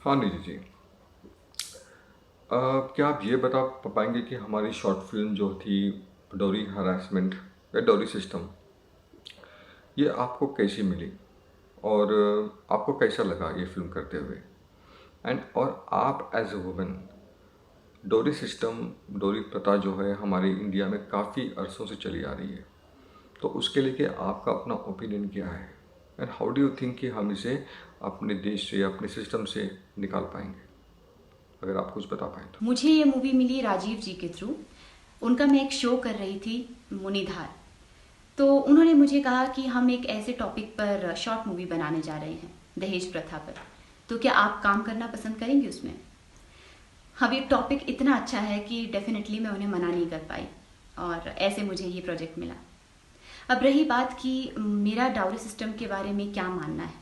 हाँ निधि जी। क्या आप ये बता पाएंगे कि हमारी शॉर्ट फिल्म जो थी डोरी हरासमेंट या डोरी सिस्टम, ये आपको कैसी मिली और आपको कैसा लगा ये फिल्म करते हुए? एंड और आप एज ए वुमेन, डोरी सिस्टम, डोरी प्रथा जो है हमारे इंडिया में काफ़ी अरसों से चली आ रही है, तो उसके लिए आपका अपना ओपिनियन क्या है? And how do you think कि हम इसे अपने देश से, अपने सिस्टम से निकाल पाएंगे? अगर आप कुछ बता पाएँ तो। मुझे ये मूवी मिली राजीव जी के थ्रू। उनका मैं एक शो कर रही थी, मुनिधार। तो उन्होंने मुझे कहा कि हम एक ऐसे टॉपिक पर शॉर्ट मूवी बनाने जा रहे हैं, दहेज प्रथा पर। तो क्या आप काम करना पसंद करेंगे उसमें? अब ये टॉपिक इतना अच्छा है कि डेफिनेटली मैं उन्हें मना नहीं कर पाई, और ऐसे मुझे ये प्रोजेक्ट मिला। अब रही बात कि मेरा डाउरी सिस्टम के बारे में क्या मानना है,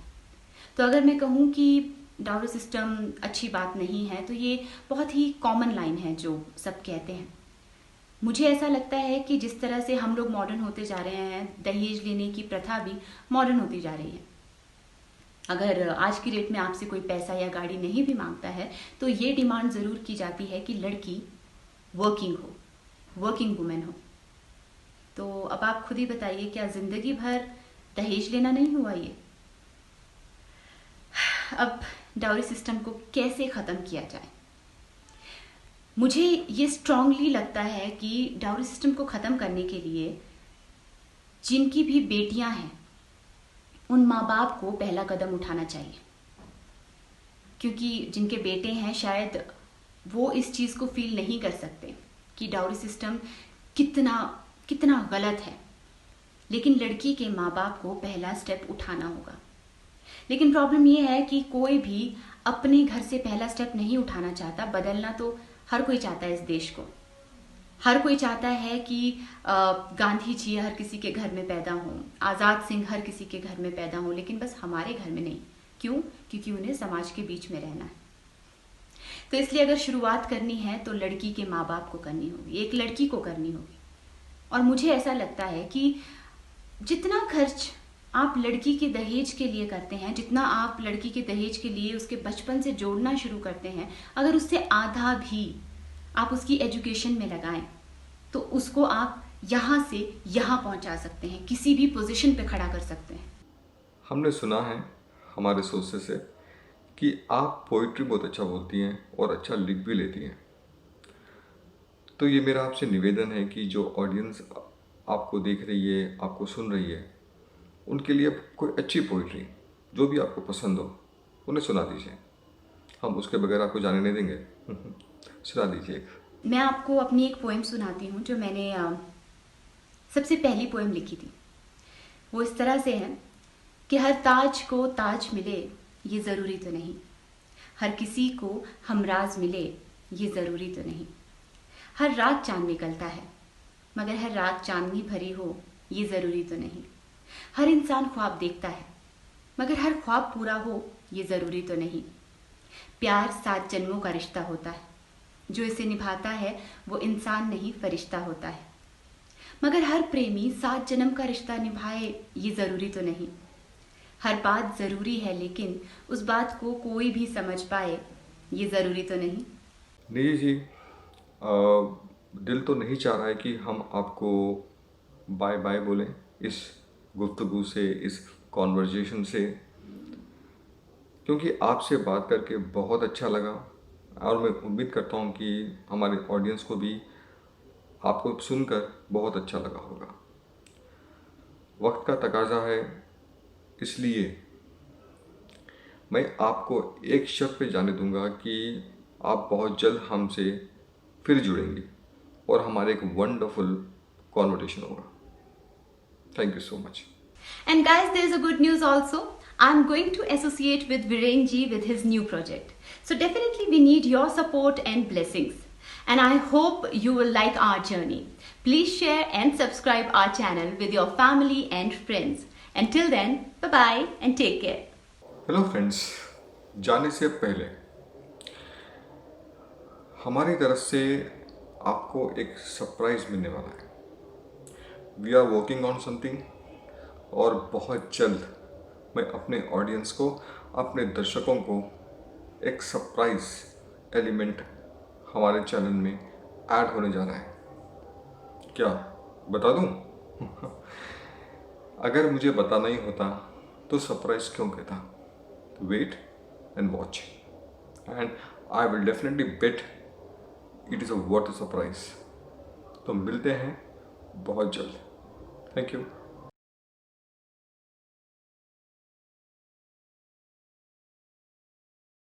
तो अगर मैं कहूँ कि डाउरी सिस्टम अच्छी बात नहीं है, तो ये बहुत ही कॉमन लाइन है जो सब कहते हैं। मुझे ऐसा लगता है कि जिस तरह से हम लोग मॉडर्न होते जा रहे हैं, दहेज लेने की प्रथा भी मॉडर्न होती जा रही है। अगर आज की डेट में आपसे कोई पैसा या गाड़ी नहीं भी मांगता है, तो ये डिमांड ज़रूर की जाती है कि लड़की वर्किंग हो, वर्किंग वुमेन हो। तो अब आप खुद ही बताइए, क्या ज़िंदगी भर दहेज लेना नहीं हुआ ये? अब डाउरी सिस्टम को कैसे ख़त्म किया जाए? मुझे ये स्ट्रांगली लगता है कि डाउरी सिस्टम को ख़त्म करने के लिए जिनकी भी बेटियां हैं, उन माँ बाप को पहला कदम उठाना चाहिए। क्योंकि जिनके बेटे हैं, शायद वो इस चीज़ को फील नहीं कर सकते कि डाउरी सिस्टम कितना कितना गलत है। लेकिन लड़की के माँ बाप को पहला स्टेप उठाना होगा। लेकिन प्रॉब्लम ये है कि कोई भी अपने घर से पहला स्टेप नहीं उठाना चाहता। बदलना तो हर कोई चाहता है इस देश को। हर कोई चाहता है कि गांधी जी हर किसी के घर में पैदा हों, आज़ाद सिंह हर किसी के घर में पैदा हों, लेकिन बस हमारे घर में नहीं। क्यों? क्योंकि उन्हें समाज के बीच में रहना है। तो इसलिए अगर शुरुआत करनी है तो लड़की के माँ बाप को करनी होगी, एक लड़की को करनी होगी। और मुझे ऐसा लगता है कि जितना खर्च आप लड़की के दहेज के लिए करते हैं, जितना आप लड़की के दहेज के लिए उसके बचपन से जोड़ना शुरू करते हैं, अगर उससे आधा भी आप उसकी एजुकेशन में लगाएं, तो उसको आप यहाँ से यहाँ पहुँचा सकते हैं, किसी भी पोजीशन पे खड़ा कर सकते हैं। हमने सुना है हमारे सोर्सेस से कि आप पोइट्री बहुत अच्छा बोलती हैं और अच्छा लिख भी लेती हैं। तो ये मेरा आपसे निवेदन है कि जो ऑडियंस आपको देख रही है, आपको सुन रही है, उनके लिए कोई अच्छी पोइट्री जो भी आपको पसंद हो उन्हें सुना दीजिए। हम उसके बगैर आपको जाने नहीं देंगे। सुना दीजिए एक। मैं आपको अपनी एक पोएम सुनाती हूँ जो मैंने सबसे पहली पोएम लिखी थी। वो इस तरह से है कि हर ताज को ताज मिले ये ज़रूरी तो नहीं, हर किसी को हमराज मिले ये ज़रूरी तो नहीं, हर रात चांद निकलता है मगर हर रात चांदनी भरी हो ये ज़रूरी तो नहीं, हर इंसान ख्वाब देखता है मगर हर ख्वाब पूरा हो ये ज़रूरी तो नहीं, प्यार 7 जन्मों का रिश्ता होता है, जो इसे निभाता है वो इंसान नहीं फरिश्ता होता है, मगर हर प्रेमी 7 जन्म का रिश्ता निभाए ये ज़रूरी तो नहीं, हर बात ज़रूरी है लेकिन उस बात को कोई भी समझ पाए ये ज़रूरी तो नहीं। निधि जी, दिल तो नहीं चाह रहा है कि हम आपको बाय बाय बोलें इस गुफ्तगू से, इस कॉन्वर्जेशन से, क्योंकि आपसे बात करके बहुत अच्छा लगा और मैं उम्मीद करता हूँ कि हमारे ऑडियंस को भी आपको सुनकर बहुत अच्छा लगा होगा। वक्त का तकाजा है, इसलिए मैं आपको एक शर्त पे जाने दूंगा कि आप बहुत जल्द हमसे फिर जुड़ेंगी और हमारे एक वंडरफुल कॉन्वर्सेशन होगा। Thank you so much. And guys, there's a good news also. I'm going to associate with Viren ji with his new project. So definitely we need your support and blessings. And I hope you will like our journey. Please share and subscribe our channel with your family and friends. Until then, bye bye and take care. Hello friends, जाने से पहले हमारी तरफ से आपको एक surprise मिलने वाला है। We are working on something और बहुत जल्द मैं अपने ऑडियंस को, अपने दर्शकों को एक सरप्राइज एलिमेंट हमारे चैनल में ऐड होने जा रहा है। क्या बता दूं? अगर मुझे बताना ही होता तो सरप्राइज क्यों कहता? Wait and watch and I will definitely bet it is a what a surprise. तो मिलते हैं बहुत जल्द। Thank you.